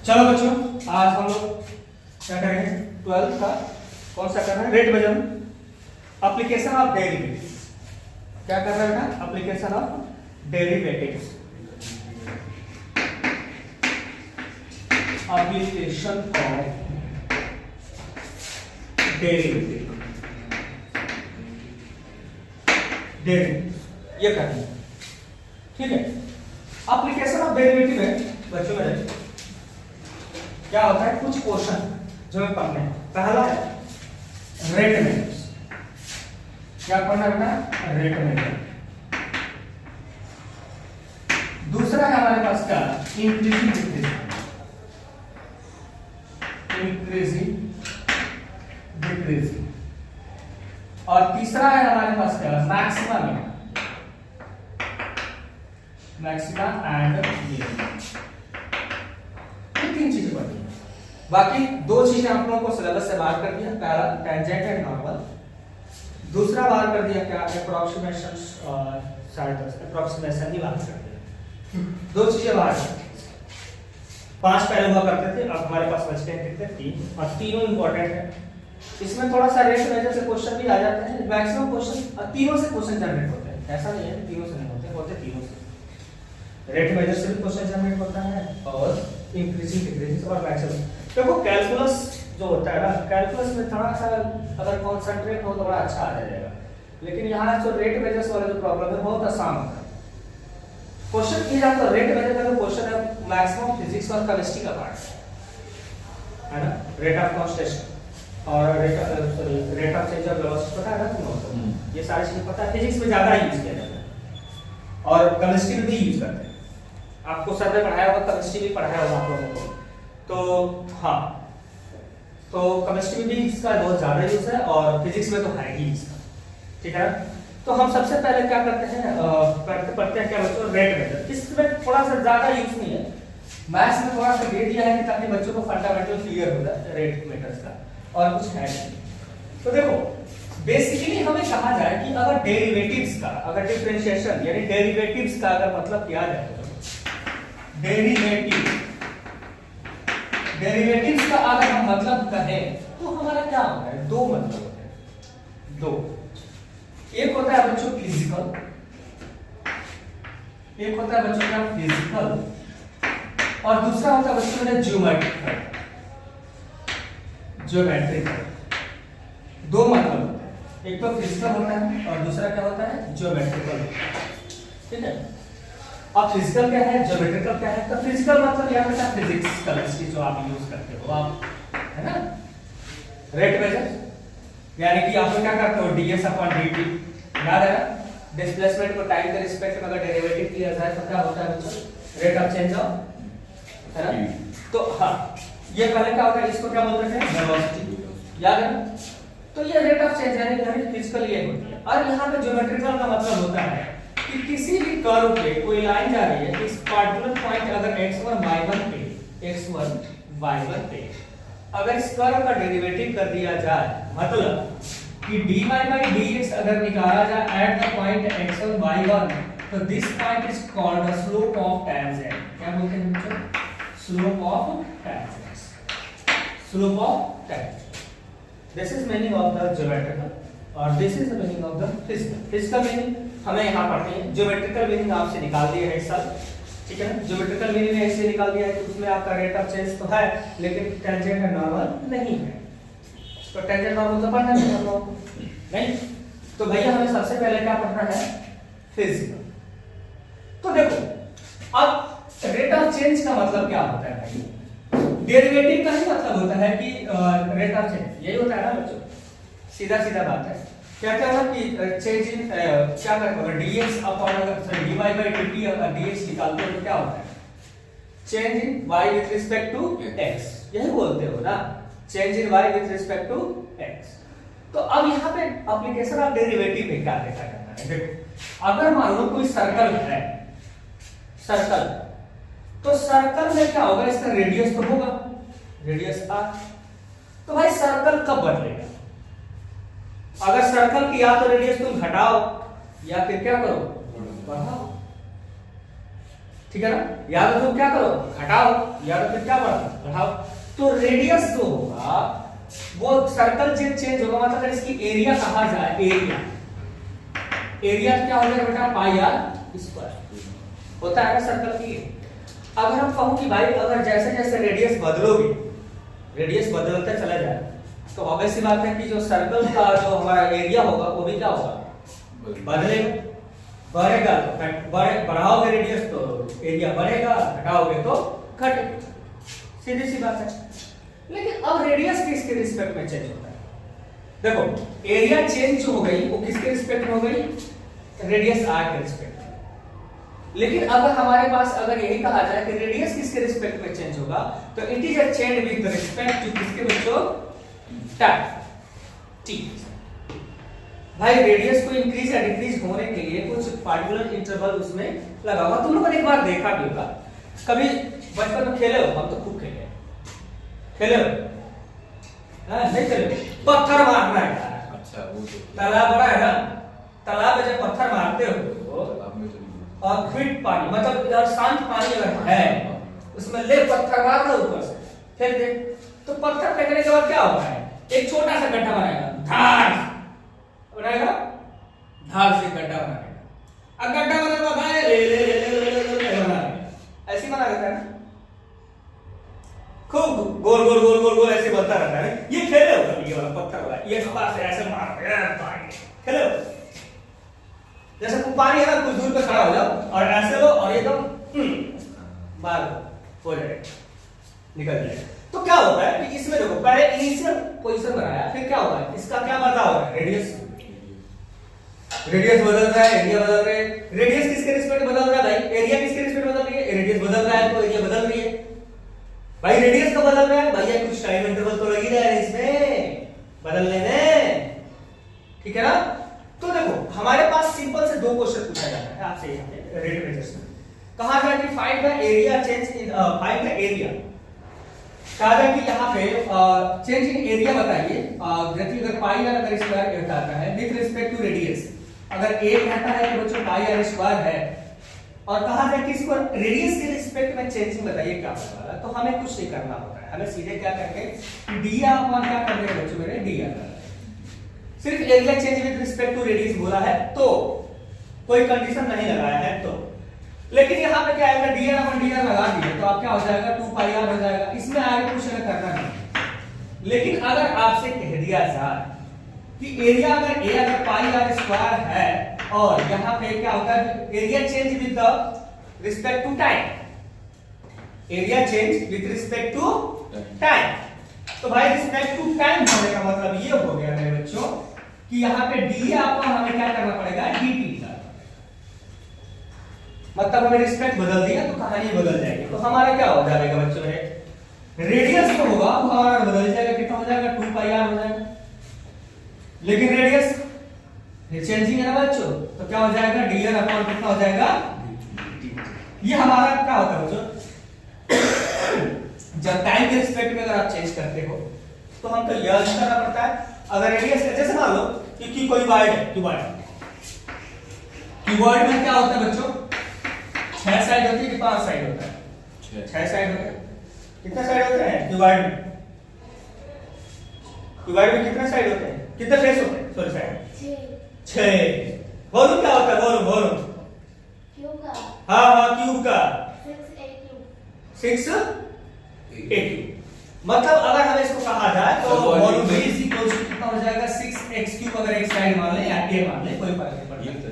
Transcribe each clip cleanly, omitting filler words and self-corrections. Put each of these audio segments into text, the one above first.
चलो बच्चों, आज हम लोग क्या करेंगे? 12th का कौन सा करना है? Rate measurement, application of derivatives. क्या कर रहे हैं बेटा? Application of derivatives, application of derivative, ये करना है, ठीक है। एप्लीकेशन ऑफ डेरिवेटिव है बच्चों में क्या होता है? कुछ क्वेश्चन जो हमें पढ़ने हैं। पहला है रेट मेजर्स। क्या पढ़ना है बेटा? Rate measure. दूसरा है हमारे पास क्या? Increasing decreasing, increasing decreasing. और तीसरा है हमारे पास क्या? Maxima minimum, maxima and minimum. ये तीन चीजें पढ़ी हैं। बाकी दो चीजें आप लोगों को सिलेबस से बाहर कर दिया। पहला टेंजेंट एंड नॉर्मल, दूसरा बाहर कर दिया क्या? अप्रोक्सीमेशन, अप्रोक्सीमेशन ही बाहर कर दिया। दो चीजें बाहर कर दी। 5 पहले हुआ करते थे, अब हमारे पास बचते हैं कितने? 3, और तीनों इंपॉर्टेंट है। इसमें थोड़ा सा रेट मेजर से क्वेश्चन भी आ जाते हैं। मैक्सिमम क्वेश्चन तीनों से क्वेश्चन जनरेट होते हैं, ऐसा नहीं है तीनों से नहीं होते, होते तीनों से। रेट मेजर से भी क्वेश्चन जनरेट होता है और इंक्रीजिंग डिक्रीजिंग और मैक्सिमम। देखो कैलकुलस जो होता है ना, कैलकुलस में थोड़ा सा अगर कॉन्सेंट्रेट हो तो बड़ा अच्छा आ जाएगा, लेकिन यहाँ जो रेट मेजर्स वाला जो प्रॉब्लम है बहुत आसान होता है। क्वेश्चन किया जाता है रेट मेजर का, जो क्वेश्चन है मैक्सिमम फिजिक्स और केमिस्ट्री का पार्ट है ना, रेट ऑफ कॉन्स्टेंट और rate of change of velocity पता है ना तुम? ये सारी चीजें पता है। फिजिक्स में ज्यादा यूज किया जाता है और केमिस्ट्री में भी यूज करते हैं। आपको सर ने पढ़ाया होगा, केमिस्ट्री भी पढ़ाया होगा आप लोगों को, तो हाँ, तो केमिस्ट्री में भी इसका बहुत ज्यादा यूज है और फिजिक्स में तो है ही इसका, ठीक है। तो हम सबसे पहले क्या करते हैं? पढ़ते हैं क्या बच्चों? Rate measure. इसमें थोड़ा सा ज्यादा यूज नहीं है, मैथ्स में थोड़ा सा दे दिया है कि ताकि बच्चों को फंडामेंटल क्लियर हो जाए रेट मेजर्स का, और कुछ है नहीं। तो देखो बेसिकली हमें कहा जाए कि अगर डेरिवेटिव्स का, अगर डिफरेंशिएशन यानी डेरिवेटिव्स का अगर मतलब किया जाए, डेरिवेटिव्स का अगर हम मतलब कहें तो हमारा क्या होता है? दो मतलब होते हैं, दो। एक होता है बच्चों फिजिकल, एक होता है बच्चों क्या? फिजिकल, और दूसरा होता है बच्चों में ज्योमेट्रिकल। ज्योमेट्रिकल दो मतलब होते हैं, एक तो फिजिकल होता है और दूसरा क्या होता है? ज्योमेट्रिकल, ठीक है। अब फिजिकल क्या है, ज्योमेट्रिकल क्या है? तो फिजिकल मतलब या बेटा फिजिक्स केमिस्ट्री जो आप यूज करते हो आप, है ना। रेट मेजर यानी कि आप क्या करते हो? ds अपॉन dt, याद है ना? डिस्प्लेसमेंट को टाइम के रिस्पेक्ट में अगर डेरिवेटिव लिया जाए तो क्या होता है बच्चों? रेट ऑफ चेंज ऑफ, है ना। तो हाँ, ये पहले क्या होता है? इसको क्या बोलते हैं? वेलोसिटी, याद है ना। तो ये रेट ऑफ चेंज यानी फिजिकल ये होती है। और यहाँ पे ज्योमेट्रिकल का मतलब होता है कि किसी भी कर्व पे कोई लाइन जा रही है, इस पार्टिकुलर पॉइंट अगर x1 y1 पे अगर इस कर्व का डेरिवेटिव कर दिया जाए, मतलब कि dy by dx अगर निकाला जाए at the point x1 y1, तो this point is called the slope of tangent. क्या बोलते हैं बच्चों? Slope of tangent, slope of tangent. This is meaning of the geometrical और this is the meaning of the physical. Physical meaning हमें यहाँ पढ़ते हैं, ज्योमेट्रिकल मीनिंग आपसे निकाल दिया है इस साल, ठीक है ना। ज्योमेट्रिकल मीनिंग ऐसे निकाल दिया है कि उसमें आपका रेट ऑफ चेंज तो है लेकिन टेंजेंट एंड नॉर्मल नहीं है। तो टेंजेंट नॉर्मल तो पढ़ना है हम लोगों को, नहीं? तो भैया हमें सबसे पहले क्या पढ़ना है? फिजिकल। तो देखो अब रेट ऑफ चेंज का मतलब क्या होता है भाई? डेरिवेटिव का ही मतलब होता है कि रेट ऑफ चेंज, यही होता है ना बच्चों, सीधा सीधा बात है। क्या क्या होगा कि चेंज इन क्या करेंगे? अगर dx अपॉन अगर dy by dt अगर dx निकालते हो तो क्या होता है? Change in y with respect to x, यही बोलते हो ना, change in y with respect to x। तो अब यहाँ पे एप्लीकेशन ऑफ डेरिवेटिव में क्या देखा जाता है? देखो अगर मान लो कोई सर्कल है, सर्कल, तो सर्कल में क्या होगा? इसका रेडियस तो होगा, रेडियस r। तो भाई सर्कल कब बदलेगा? अगर सर्कल की या तो रेडियस तुम घटाओ या फिर क्या करो? बढ़ाओ। ठीक है ना, या तो तुम क्या करो घटाओ, या तो फिर क्या बढ़ाओ। तो रेडियस जो होगा वो सर्कल चेंज होगा, मतलब अगर इसकी एरिया कहा जाए, एरिया क्या हो जाएगा बेटा पाई आर स्क्वायर होता है ना सर्कल की। अगर हम कहूं कि भाई अगर जैसे जैसे रेडियस बदलोगे, रेडियस बदलता चला जाए, तो ऑब्वियस सी बात है कि जो सर्कल का जो हमारा एरिया होगा वो भी क्या होगा बदलेगा, बढ़ेगा। तो बढ़ाओगे रेडियस तो एरिया बढ़ेगा, घटाओगे तो घटेगा, सीधी सी बात है। लेकिन अब रेडियस किसके रिस्पेक्ट में चेंज होता है? देखो एरिया चेंज हो गई वो किसके रिस्पेक्ट में हो गई, रेडियस आर के रिस्पेक्ट में। लेकिन अगर हमारे पास अगर यही कहा जाए कि रेडियस किसके रिस्पेक्ट में चेंज होगा, तो it is a change with respect to किसके बच्चों, टाइम टी। भाई रेडियस को इंक्रीज या डिक्रीज होने के लिए कुछ पार्टिकुलर इंटरवल उसमें लगा होगा। तुम लोगों ने एक बार देखा भी होगा, कभी बचपन में खेले हो, हम तो खूब खेले हो, नहीं खेले, पत्थर मारना है। अच्छा वो तो तालाब बड़ा है ना, तालाब में जब पत्थर मारते हो और फिर पानी मतलब शांत पानी अगर है उसमें ले पत्थर मारना ऊपर से, फिर दे तो पत्थर फेंकने के बाद क्या होगा है, एक छोटा सा गड्ढा बनाएगा, धार बनाएगा, धार से गड्ढा बनाएगा। अब गड्ढा बनाने के बाद भाई ले बनाएगा, ऐसे बना देता है ना, खूब गोल गोल गोल गोल गोल ऐसे बनता रहता है। ये खेले हो कभी, ये वाला पत्थर वाला, ये पास से ऐसे मारते हैं, खेले हो? जैसे कुछ पानी है ना, कुछ दूर पे खड़ा हो जाओ और ऐसे लो और एकदम बाहर हो जाएगा, निकल जाएगा। तो क्या होता है कि इसमें देखो पहले इनिशियल पोजीशन बनाया, फिर क्या होगा, इसका क्या बदलाव हो रहा है, रेडियस बदल रहा है, एरिया बदल रहा है। रेडियस किसके रिस्पेक्ट में बदल रहा है भाई, एरिया किसके रिस्पेक्ट में बदल रही है, रेडियस बदल रहा है तो एरिया बदल रही है। भाई रेडियस का बदल रहा है भैया, कुछ टाइम इंटरवल तो लग ही रहा है इसमें बदलने में, ठीक है ना। तो देखो हमारे पास सिंपल से दो क्वेश्चन पूछा जाता है आपसे रेट मेजर्स में, कहा जाए कि find the area change in find the area, कहा जाए कि यहाँ पे चेंज इन एरिया बताइए, जैसे अगर पाई आर अगर स्क्वायर बताता है विद रिस्पेक्ट टू रेडियस, अगर एक कहता है कि बच्चों पाई आर स्क्वायर है और कहा जाए कि इसको रेडियस के रिस्पेक्ट में चेंजिंग बताइए क्या होगा, तो हमें कुछ नहीं करना होता है, हमें सीधे क्या करके डी आर अपॉन क्या कर देंगे बच्चों मेरे, डी आर सिर्फ area change with respect to radius बोला है तो कोई कंडीशन नहीं लगाया है तो। लेकिन यहाँ पे क्या आएगा, D R upon D R लगा दिए तो आप क्या हो जाएगा 2 पाई आर हो जाएगा, इसमें आगे कुछ नहीं करना नहीं। लेकिन अगर आपसे कह दिया जाए कि एरिया अगर ए अगर पाई आर स्क्वायर है और यहाँ पे क्या होता है area change with the respect to time, area change with respect to time, तो भाई रिस्पेक्ट टू टाइम होने का मतलब ये हो गया मेरे बच्चों कि यहाँ पे डी आपको हमें क्या करना पड़ेगा, dt का मतलब हमें रिस्पेक्ट बदल दिया तो कहानी बदल जाएगी। तो हमारा क्या हो जाएगा बच्चों में, रेडियस जो होगा वो हमारा बदल जाएगा, कितना हो जाएगा 2 पाई आर हो जाएगा। लेकिन रेडियस चेंजिंग है ना बच्चों, तो क्या हो जाएगा डी आर अपॉन कितना हो जाएगा, ये हमारा क्या होता है बच्चों, जब टाइम के रिस्पेक्ट में अगर आप चेंज करते हो तो हमको यह करना पड़ता है। अगर रेडियस जैसे मान लो कि क्यूबॉइड है, क्यूबॉइड में क्या होता है बच्चों, 6 साइड होती है कि 5 साइड होता है, 6 साइड होता है। कितने साइड होते हैं क्यूबॉइड में, क्यूबॉइड में कितने साइड होते हैं, कितने फेस होते हैं, सॉरी साइड 6। वॉल्यूम क्या होता है, वॉल्यूम क्यूब का, हाँ क्यूब का 6 6 मतलब अगर हमें इसको कहा जाए तो वॉल्यूम v कितना हो जाएगा 6x³ अगर एक साइड मान ले या a मान ले कोई फर्क नहीं पड़ता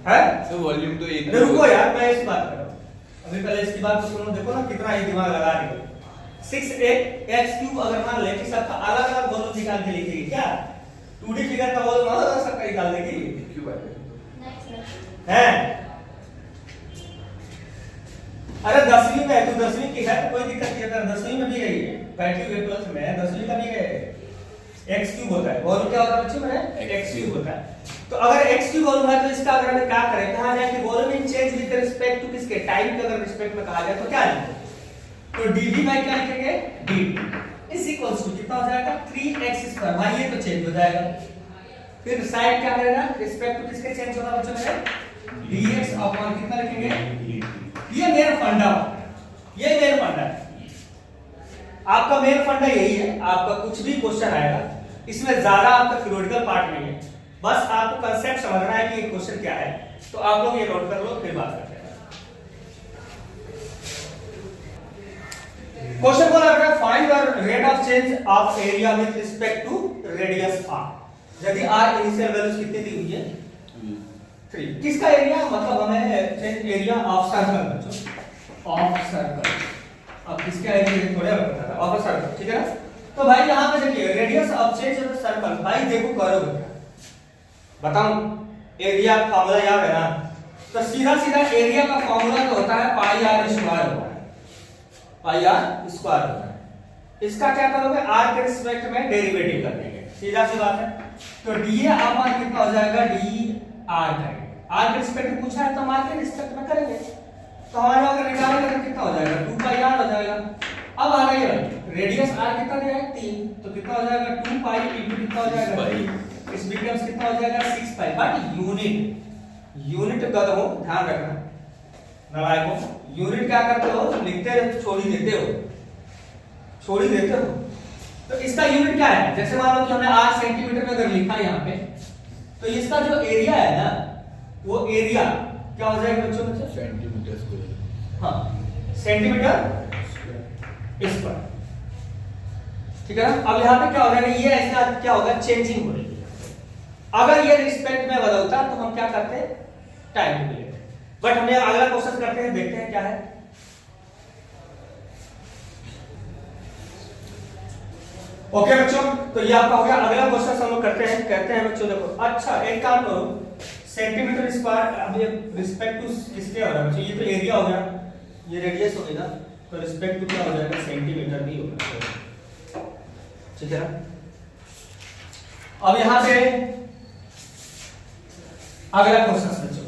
है। तो वॉल्यूम तो एक, रुको यार मैं इस बात कर रहा हूं, अभी पहले इसकी बात तो सुनो, देखो ना कितना ही दिमाग लगा रही हो। 6x³ अगर मान ले कि सबका अलग अलग वॉल्यूम निकाल के लिखेगी क्या, 2D फिगर का वॉल्यूम अलग सबका निकाल देगी क्यूब है हैं। अरे 10वीं में तू 10वीं की है तो कोई दिक्कत नहीं है, 10वीं में भी है, बैटरी वे 12th में 10वीं का भी है, x³ होता है, वॉल्यूम क्या होता है बच्चों में, x³ होता है। तो अगर x³ वॉल्यूम है तो इसका अगर हमें क्या करें, कहा जाए कि volume in change with respect to किसके, टाइम के अगर रिस्पेक्ट में कहा जाए तो क्या लिखेंगे, तो dv बाय क्या लिखेंगे, dt इज इक्वल्स टू कितना हो जाएगा 3x², भाई ये तो चेंज हो जाएगा, फिर साइड क्या करेगा, रिस्पेक्ट टू किसके चेंज होगा बच्चों में, dx अपॉन कितना लिखेंगे, ये मेन फंडा, ये मेन फंडा है आपका। मेन फंडा यही है, आपका कुछ भी क्वेश्चन आएगा इसमें ज्यादा आपका थ्योरेटिकल पार्ट नहीं है, बस आपको कंसेप्ट समझना है कि ये क्वेश्चन क्या है। तो आप लोग ये नोट कर लो, फिर बात करते हैं। क्वेश्चन बोला बेटा find the rate of change of area with respect to radius r। यदि r इनिशियल वैल्यूज कितनी दी हुई है 3, किसका एरिया, मतलब हमें चेंज एरिया ऑफ सर्कल बच्चों, ऑफ सर्कल। अब किसका एरिया थोड़ा बता था, ऑफ सर्कल, ठीक है ना। तो भाई यहां पे देखिए radius of change of circle, भाई देखो करो बताऊं, एरिया का फार्मूला याद है ना, तो सीधा सीधा एरिया का फार्मूला तो होता है पाई आर स्क्वायर होता है, पाई आर स्क्वायर होता है। इसका क्या करोगे, आर के रिस्पेक्ट में डेरिवेटिव कर देंगे, सीधा सी बात है। तो dA अपॉन कितना हो जाएगा, dr करेंगे, आर के रिस्पेक्ट में पूछा है तो आर के रिस्पेक्ट में करेंगे। तो हमारे अगर निकालेंगे तो कितना हो जाएगा, 2 पाई आर हो जाएगा। अब आ गई रेडियस r कितना दिया है 3, तो कितना हो जाएगा 2 पाई इनटू कितना हो जाएगा 3, इस बिकम्स कितना हो जाएगा 6 पाई। बट यूनिट गद हो, ध्यान रखना नालायकों, यूनिट क्या करते हो, लिखते छोड़ ही देते हो, छोड़ ही देते हो। तो इसका यूनिट क्या है, जैसे मान लो कि हमने 8 सेंटीमीटर में अगर लिखा है यहाँ पे, तो इसका जो एरिया है ना, वो एरिया क्या हो जाएगा बच्चों, सेंटीमीटर स्क्वायर, हाँ सेंटीमीटर स्क्वायर, ठीक है ना। अब यहाँ पे क्या हो जाएगा, ये ऐसा क्या होगा, चेंजिंग हो रही है। अगर ये रिस्पेक्ट में बदलता तो हम क्या करते हैं, टाइम को लेते। बट हमने अगला क्वेश्चन करते हैं, देखते हैं क्या है। ओके बच्चों, तो ये आपका हो गया। अगला क्वेश्चन हम लोग करते हैं, कहते हैं बच्चों देखो, अच्छा एक काम करो, सेंटीमीटर स्क्वायर, अब ये रिस्पेक्ट टू किसके हो रहा है बच्चों, ये तो एरिया हो गया, ये रेडियस हो गया ना, तो रिस्पेक्ट टू क्या हो जाएगा, सेंटीमीटर भी होगा, ठीक है ना। अब यहां पे अगला क्वेश्चन बच्चों,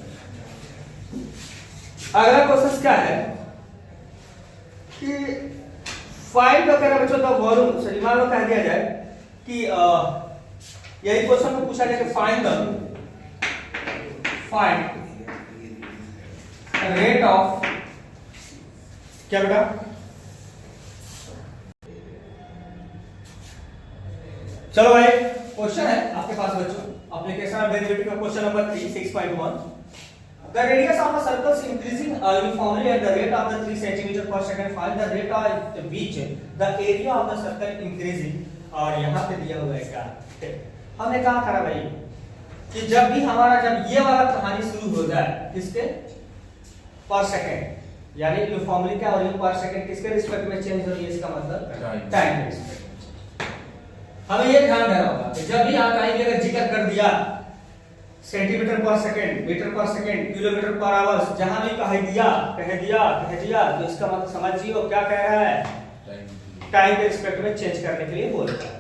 अगला क्वेश्चन क्या है कि फाइंड द करें बच्चों, तो वॉल्यूम सॉरी मान लो कह दिया जाए कि यही क्वेश्चन को पूछा जाए कि फाइंड रेट ऑफ क्या बेटा, चलो भाई क्वेश्चन है आपके पास बच्चों, एप्लीकेशन ऑफ डेरिवेटिव का question number 3 6.1। The radius of a circle is increasing uniformly at the rate of the 3 centimeter per second. Find the rate at which the area of the circle increasing। और यहाँ पे दिया हुआ है क्या, हमने कहा था भाई कि जब भी हमारा जब ये वाला कहानी शुरू हो जाए किसके, पर सेकंड, यानी यूनिफॉर्मली क्या हो रही है, पर सेकंड किसके रिस्पेक्ट में चेंज हो रही है, इसका मतलब टाइम के रिस्पेक्ट। हमें ये ध्यान रखना होगा कि जब भी आप कहीं भी अगर जिक्र कर दिया सेंटीमीटर पर सेकंड, मीटर पर सेकंड, किलोमीटर पर आवर, जहां भी कह दिया, तो इसका मतलब समझिए क्या कह रहा है, टाइम के रिस्पेक्ट में चेंज करने के लिए बोल रहा है।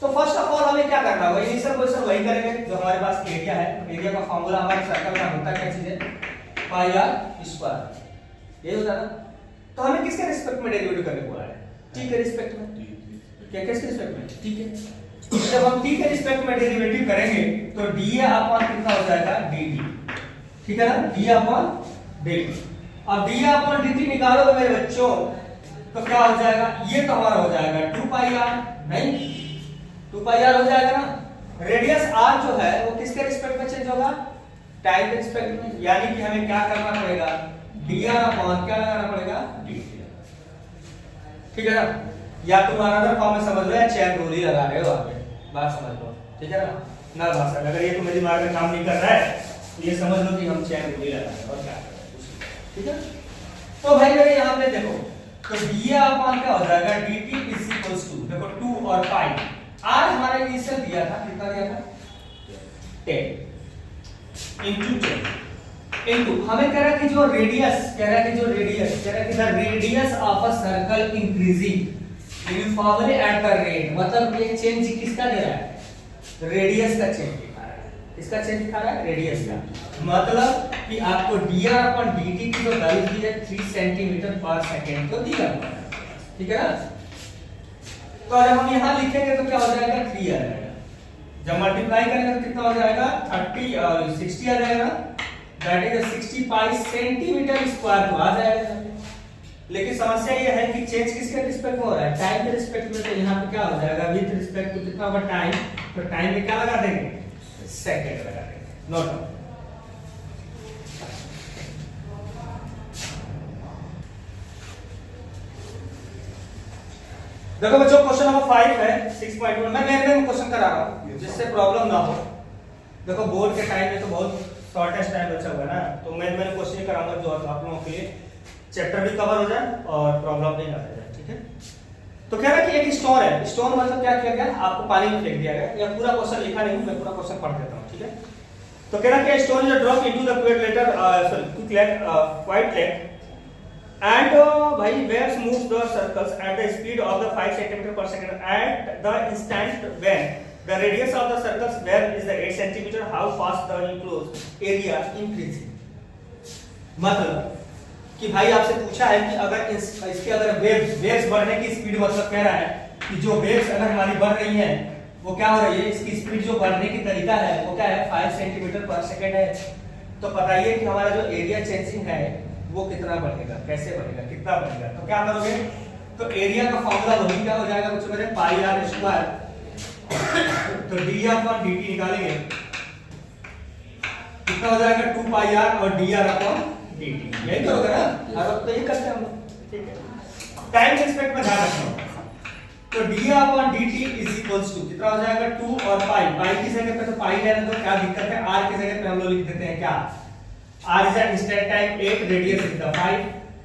तो फर्स्ट ऑफ ऑल हमें क्या करना होगा, इनिशियल क्वेश्चन वही करेंगे जो हमारे पास एरिया है। एरिया का फार्मूला हमारे सर्कल का होता है क्या चीज है, पाई आर स्क्वायर, ये होता है ना। तो हमें किसके रिस्पेक्ट में डेरिवेटिव करने को आ रहा है, टी के रिस्पेक्ट में, क्या किसके रिस्पेक्ट में, ठीक है। जब हम t के रिस्पेक्ट में डेरिवेटिव करेंगे तो dA अपॉन कितना हो जाएगा, dt, ठीक है ना, dA अपॉन dt। अब dA अपॉन dt निकालोगे मेरे बच्चों तो क्या हो जाएगा, ये तो हमारा हो जाएगा 2 पाई r, नहीं 2 पाई r हो जाएगा ना। रेडियस r जो है वो किसके रिस्पेक्ट में चेंज होगा, टाइम के रिस्पेक्ट में, यानी कि हमें क्या करना पड़ेगा, dr अपॉन क्या लगाना पड़ेगा, dt, ठीक है ना। या तुम अनदर फॉर्म में समझ लो या चैन रूल ही लगा रहे हो, आगे बात समझ लो, ठीक है ना भाषा। अगर ये तुम्हारे दिमाग में काम नहीं कर रहा है तो ये समझ लो कि हम चैन रूल ही लगा रहे हैं और क्या, ठीक है। तो भाई मेरे यहाँ पे देखो, तो dA अपॉन क्या हो जाएगा, dt इज इक्वल्स टू, देखो 2 और पाई, r हमारा इनिशियल दिया था, कितना दिया था 10 इनटू 10 इनटू, हमें कह रहा है कि जो रेडियस, कह रहा है कि the radius of a circle increasing uniformly at the rate, मतलब ये चेंज किसका दे रहा है, रेडियस का चेंज दिखा रहा है, इसका चेंज दिखा रहा है रेडियस का, मतलब कि आपको dr अपॉन dt की जो वैल्यू दी है 3 सेंटीमीटर पर सेकंड तो दिया हुआ है, ठीक है ना। तो जब हम यहां लिखेंगे तो क्या हो जाएगा, 3 आ जाएगा, जब मल्टीप्लाई करेंगे तो कितना हो जाएगा, 30 और 60 आ जाएगा, that is 60 pi centimetre square तो आ जाएगा। लेकिन समस्या ये है कि चेंज किसके रिस्पेक्ट में हो रहा है, टाइम के रिस्पेक्ट में। तो यहाँ पे क्या हो जाएगा, विद रिस्पेक्ट टू कितना होगा टाइम, तो टाइम में क्या लगा देंगे, सेकंड लगा देंगे। नोट देखो बच्चों, क्वेश्चन नंबर 5 है 6.1। मैं मेन क्वेश्चन करा रहा हूँ जिससे प्रॉब्लम ना हो। देखो बोर्ड के टाइम में तो बहुत शॉर्टेस्ट टाइम बचा हुआ है ना, तो मैं क्वेश्चन कराऊंगा जो आप लोगों के लिए चैप्टर भी कवर हो जाए और प्रॉब्लम नहीं आ जाए, ठीक है। तो कह रहा है कि एक स्टोन है, स्टोन मतलब क्या किया गया, आपको पानी में फेंक दिया गया। या पूरा क्वेश्चन लिखा नहीं हूं, मैं पूरा क्वेश्चन पढ़ देता हूं, ठीक है। तो कह रहा है कि stone is drop into the quick letter quick late quite late and भाई waves moves the circles at the speed of the 5 cm per second at the instant when the radius of the circles wave is the 8 cm, how fast the enclosed area increasing। मतलब कि भाई आपसे पूछा है कि अगर इसके अगर वेव्स बढ़ने की स्पीड, मतलब कह रहा है कि जो वेव्स अगर हमारी बढ़ रही है वो क्या हो रही है, इसकी स्पीड जो बढ़ने की तरीका है वो क्या है, 5 सेंटीमीटर पर सेकंड है। तो बताइए कि हमारा जो एरिया चेंजिंग है वो कितना बढ़ेगा, कैसे बढ़ेगा, कितना बढ़ेगा। तो क्या करोगे, तो एरिया का फॉर्मूला वही क्या हो जाएगा बच्चों मेरे, पाई आर स्क्वायर। तो डी अपॉन डी टी निकालेंगे, कितना हो जाएगा 2 पाई आर और D R upon D T. यही करोगे ना, हर वक्त तो यही करते हैं हम लोग, ठीक है। टाइम के रिस्पेक्ट में ध्यान रखना। तो D upon D T is equals to कितना हो जाएगा 2 और पाई। पाई की जगह पे तो पाई लेने दो, क्या दिक्कत है, आर की जगह पे हम लोग लिख देते हैं क्या, r is at instant time 8, radius is the 5,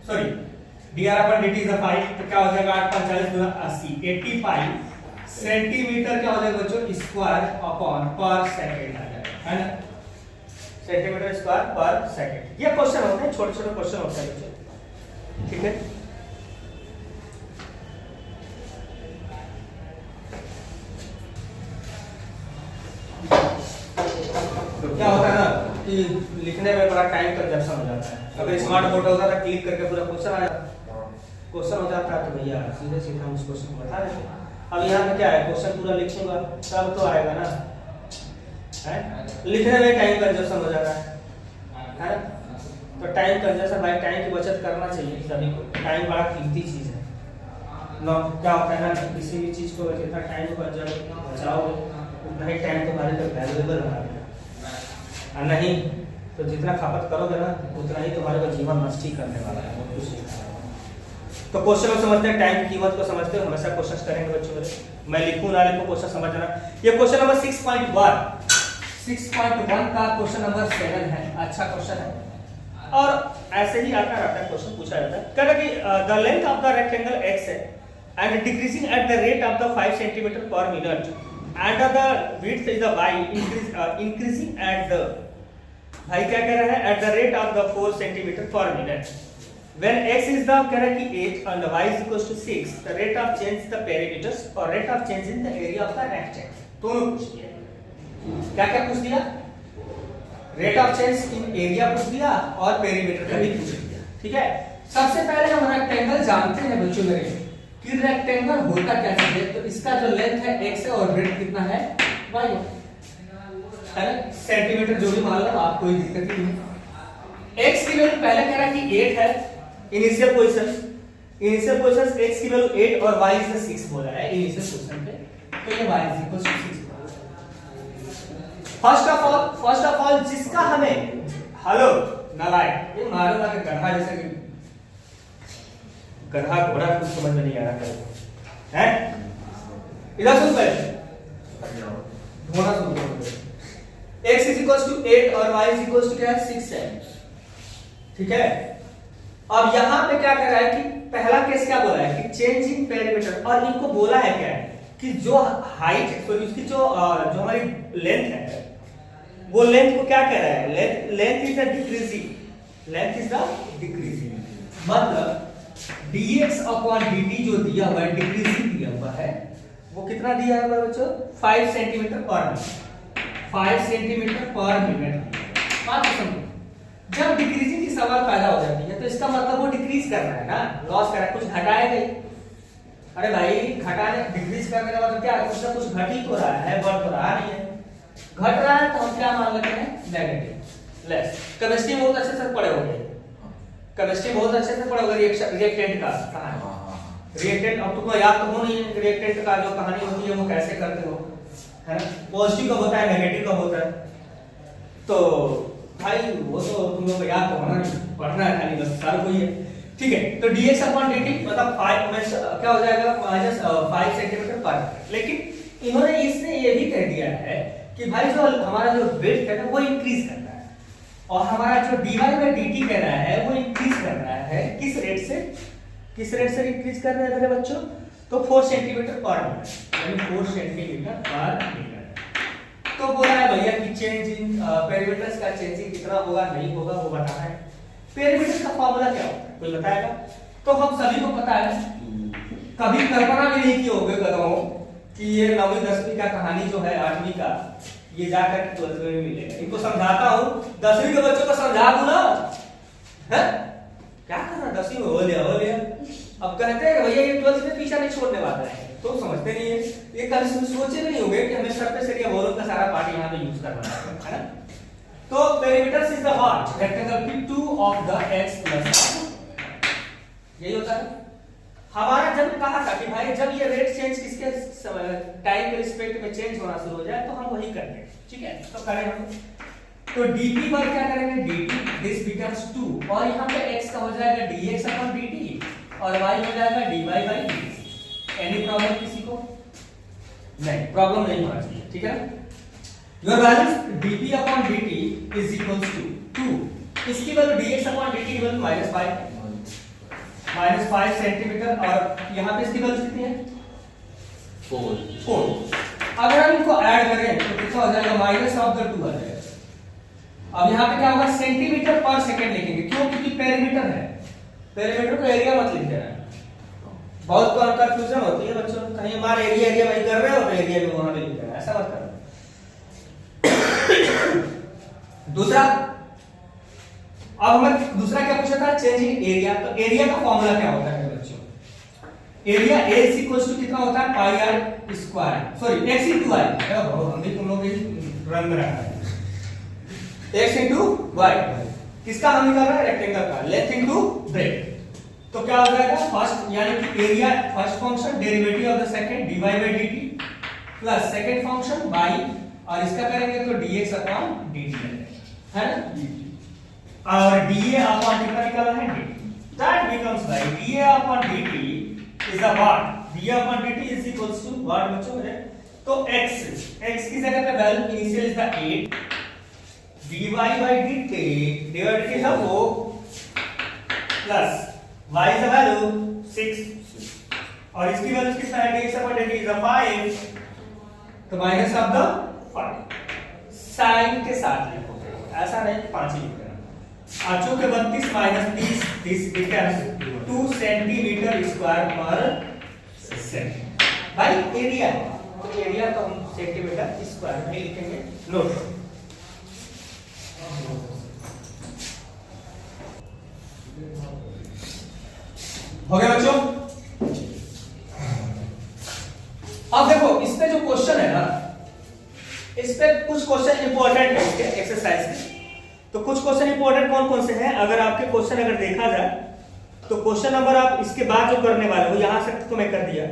sorry dr upon dt is the 5। तो क्या हो जाएगा 8 5 40 80 80 पाई सेंटीमीटर क्या हो जाएगा बच्चों, स्क्वायर अपॉन पर सेकंड आ जाएगा, है ना, सेंटीमीटर स्क्वायर पर सेकंड। ये क्वेश्चन होते हैं, छोटे छोटे क्वेश्चन होते हैं बच्चों, ठीक है। तो क्या होता है ना कि लिखने में बड़ा टाइम कंजप्शन हो जाता है। अगर स्मार्ट बोर्ड होता था क्लिक करके पूरा क्वेश्चन आ जाता, क्वेश्चन हो जाता है तो भैया सीधे सीधे हम उस क्वेश्चन को बता देते। अब यहाँ पे क्या है, क्वेश्चन पूरा लिखूंगा तब तो आएगा ना, है लिखने में टाइम कंजप्शन हो जाता है ना। तो टाइम कंजप्शन भाई, टाइम की बचत करना चाहिए सभी को, टाइम बड़ा कीमती चीज है ना। क्या होता है ना, किसी भी चीज को जितना टाइम बचाओगे उतना ही टाइम तुम्हारे लिए वैल्यूएबल होगा, और नहीं तो जितना खपत करोगे ना उतना ही तुम्हारे को जीवन नष्ट ही करने वाला है, कुछ नहीं। तो क्वेश्चन को समझते हैं, टाइम की कीमत को समझते हो, हमेशा क्वेश्चन करेंगे बच्चों मेरे, मैं लिखूं ना लिखूं क्वेश्चन समझ जाना। ये क्वेश्चन नंबर 6.1 का क्वेश्चन नंबर 7 है, अच्छा क्वेश्चन है और ऐसे ही आता रहता है, क्वेश्चन पूछा जाता है। कह रहा कि the length of the rectangle x है and decreasing at the rate of the 5 centimetre पर minute and the width is the y increasing at the, भाई क्या कह रहा है, at the rate of the 4 centimetre पर minute when x is the, कह रहा है कि 8 and y is equals to 6, the rate of change the perimeters और rate of change in the area of the rectangle दोनों पूछ दिया। क्या क्या पूछ दिया, rate of change in area पूछ दिया और पेरीमीटर का भी पूछ दिया, ठीक है। सबसे पहले हम रेक्टेंगल जानते हैं बच्चों मेरे कि रेक्टेंगल होता क्या चीज है, तो इसका जो लेंथ है x है और ब्रेड्थ कितना है y है ना, सेंटीमीटर जो भी मान लो आप, कोई दिक्कत नहीं है। x की वैल्यू पहले कह रहा है कि 8 है, इनिशियल पोजीशन x की वैल्यू 8 और y इज 6 बोला है इनिशियल पोजीशन पे, तो ये y is equal to 6। First of all जिसका हमें, हेलो नालायक, ये मारो ना कि गधा जैसे कि गधा घोड़ा कुछ समझ में नहीं आ रहा है, इधर सुन पहले घोड़ा सुन, x is equals to 8 और y is equals to क्या है 6 है, ठीक है। अब यहाँ पे क्या कर रहा है कि पहला केस क्या बोला है कि चेंज इन पेरीमीटर, और इनको बोला है क्या है कि जो हाइट, तो इसकी जो हमारी लेंथ है वो लेंथ को क्या कह रहा है, length is the decreasing, length is the decreasing, मतलब dx अपॉन dt जो दिया हुआ है डिक्रीजिंग दिया हुआ है, वो कितना दिया है बच्चों 5 सेंटीमीटर पर मिनट, 5 सेंटीमीटर पर मिनट। बात समझो, जब डिक्रीजिंग की सवाल पैदा हो जाती है तो इसका मतलब वो डिक्रीज कर रहा है ना, लॉस कर रहा है, कुछ घटाएगा ही। अरे भाई घटाने, डिक्रीज करने का मतलब क्या है, कुछ ना कुछ घट ही तो रहा है, बढ़ तो रहा नहीं है। घट रहा है तो हम क्या मान लेते हैं नेगेटिव, लेस। केमिस्ट्री बहुत अच्छे से पढ़े होंगे, केमिस्ट्री बहुत अच्छे से पढ़े होंगे रिएक्टेंट का कहानी। रिएक्टेंट अब तुमको याद तो हो नहीं है रिएक्टेंट का जो कहानी होती है वो कैसे करते हो, है ना? पॉजिटिव कब होता है, नेगेटिव कब होता है, तो भाई वो तो तुम लोग को याद तो होना नहीं, पढ़ना है खाली बस, सारा कोई है। ठीक है, तो dx अपॉन dt मतलब 5 में क्या हो जाएगा -5 सेंटीमीटर पर। लेकिन इन्होंने इसने ये भी कह दिया है कि भाई जो हमारा जो वेट है ना वो इंक्रीज करना है, और हमारा जो dy बाय dt कह रहा है वो इंक्रीज कर रहा है किस रेट से, किस रेट से इंक्रीज कर रहा है मेरे बच्चों, तो 4 सेंटीमीटर पर मिनट, यानी 4 सेंटीमीटर पर मिनट। तो बोला है भैया कि चेंज इन पेरीमीटर्स का चेंजिंग कितना होगा नहीं होगा वो बताना है। पेरीमीटर का फार्मूला क्या होता है कोई बताएगा? तो हम सभी को पता है, कभी कल्पना भी नहीं की होगी बताओ कि ये 9वीं 10वीं का कहानी जो है 8वीं का ये जाकर 12वीं में मिलेगा। इनको समझाता हूं, 10वीं के बच्चों को समझा दूं ना, है क्या करना, 10वीं में हो लिया। अब कहते हैं भैया ये 12th में पीछा नहीं छोड़ने वाला है, तो समझते नहीं है ये, कभी सोचे नहीं होंगे कि हमें सरफेस एरिया वॉल्यूम का सारा पार्ट यहां पे यूज करना है ना। तो perimeter is the what rectangle P2 of the x plus यही होता है। हमारा जब कहा था कि भाई जब ये रेट चेंज किसके टाइम के रिस्पेक्ट में चेंज होना शुरू हो जाए तो हम वही करते हैं, ठीक है? तो करें हम, तो dp पर क्या करेंगे, dt दिस बिकम्स 2 और यहां पे x का हो जाएगा dx अपॉन dt और y हो जाएगा dy by dt। Any problem किसी को? नहीं, प्रॉब्लम नहीं होना चाहिए, ठीक है ना? Your value dp upon dt is equals to 2, इसकी वैल्यू dx अपॉन dt की वैल्यू -5 सेंटीमीटर और यहां पे इसकी वैल्यू कितनी है 4। अगर हम इनको ऐड करें तो कितना हो जाएगा माइनस ऑफ द 2 आ जाएगा। अब यहां पे क्या होगा, सेंटीमीटर पर सेकंड लिखेंगे, क्यों? क्योंकि पेरीमीटर है, पेरीमीटर को एरिया मत लिख देना, बहुत कंफ्यूजन होती है बच्चों, कहीं हमारे एरिया भाई कर रहे हो तो एरिया में वहां पे लिख देना, ऐसा मत करना। दूसरा, अब हमें दूसरा क्या पूछा था, चेंज इन एरिया। तो एरिया का फॉर्मूला क्या होता है बच्चों? Area A is equal to कितना होता है, pi r square, sorry x into y, हम भी तुम लोग रन में रखा है, x इनटू y, किसका हम निकाल रहे हैं, रेक्टेंगल का, लेंथ इनटू ब्रेड्थ। तो क्या हो जाएगा, फर्स्ट यानी कि area first function derivative of the second dy by dt plus second function by, और इसका करेंगे तो dx अपॉन dt है ना, और dA अपॉन कितना निकाला है, dt, that becomes by dA upon dt is a what, dA upon dt is equals to what बच्चों मेरे, तो x की जगह पे value initial is the 8, dy by dt divided is 4 plus y is the value 6 और इसकी value कितना है, dx upon dt is a 5, तो माइनस ऑफ द 5 साइन के साथ लिखोगे, ऐसा नहीं 5 ही लिखना। आचो के 32 minus 30 this becomes 2 centimetre square पर सेकंड। भाई एरिया है तो एरिया को हम सेंटीमीटर स्क्वायर में लिखेंगे, नोट। हो गया बच्चों? अब देखो इस पे जो क्वेश्चन है ना, इस पे कुछ क्वेश्चन इंपॉर्टेंट है इसके एक्सरसाइज के। तो कुछ क्वेश्चन इंपॉर्टेंट कौन कौन से हैं, अगर आपके क्वेश्चन अगर देखा जाए तो क्वेश्चन नंबर आप इसके बाद जो करने वाले हो, यहां से तो मैं कर दिया,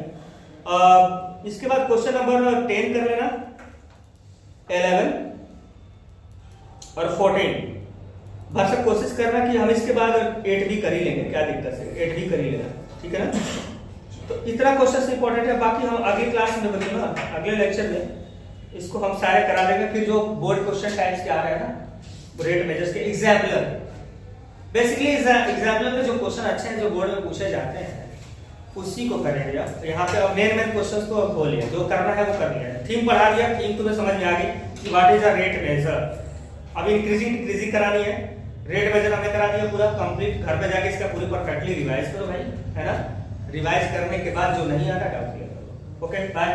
इसके बाद क्वेश्चन नंबर 10 कर लेना, 11 और 14 भर से कोशिश करना कि हम इसके बाद 8 भी कर ही लेंगे, क्या दिक्कत है, 8 भी कर ही लेना, ठीक है ना? तो इतना क्वेश्चन इंपॉर्टेंट है, बाकी हम अगली क्लास में बताऊंगा, अगले लेक्चर में इसको हम सारे करा देंगे। फिर जो बोर्ड क्वेश्चन टाइप्स के आ रहे हैं ना, रेट मेजर्स के एग्जाम्पलर, बेसिकली एग्जाम्पलर में जो क्वेश्चन अच्छे हैं जो बोर्ड में पूछे जाते हैं उसी को करेंगे। तो यहाँ पे मेन क्वेश्चंस को खोल लिया, जो करना है वो कर लिया। थीम पढ़ा दिया, थीम तुम्हें समझ में आ गई कि what is a rate measure. अब इंक्रीजिंग करानी है, रेट मेजर हमने करा दिया पूरा कंप्लीट। घर पे जाके इसका पूरी परफेक्टली रिवाइज करो भाई, है ना? रिवाइज करने के बाद जो नहीं आता डाउट क्लियर करो। Okay bye.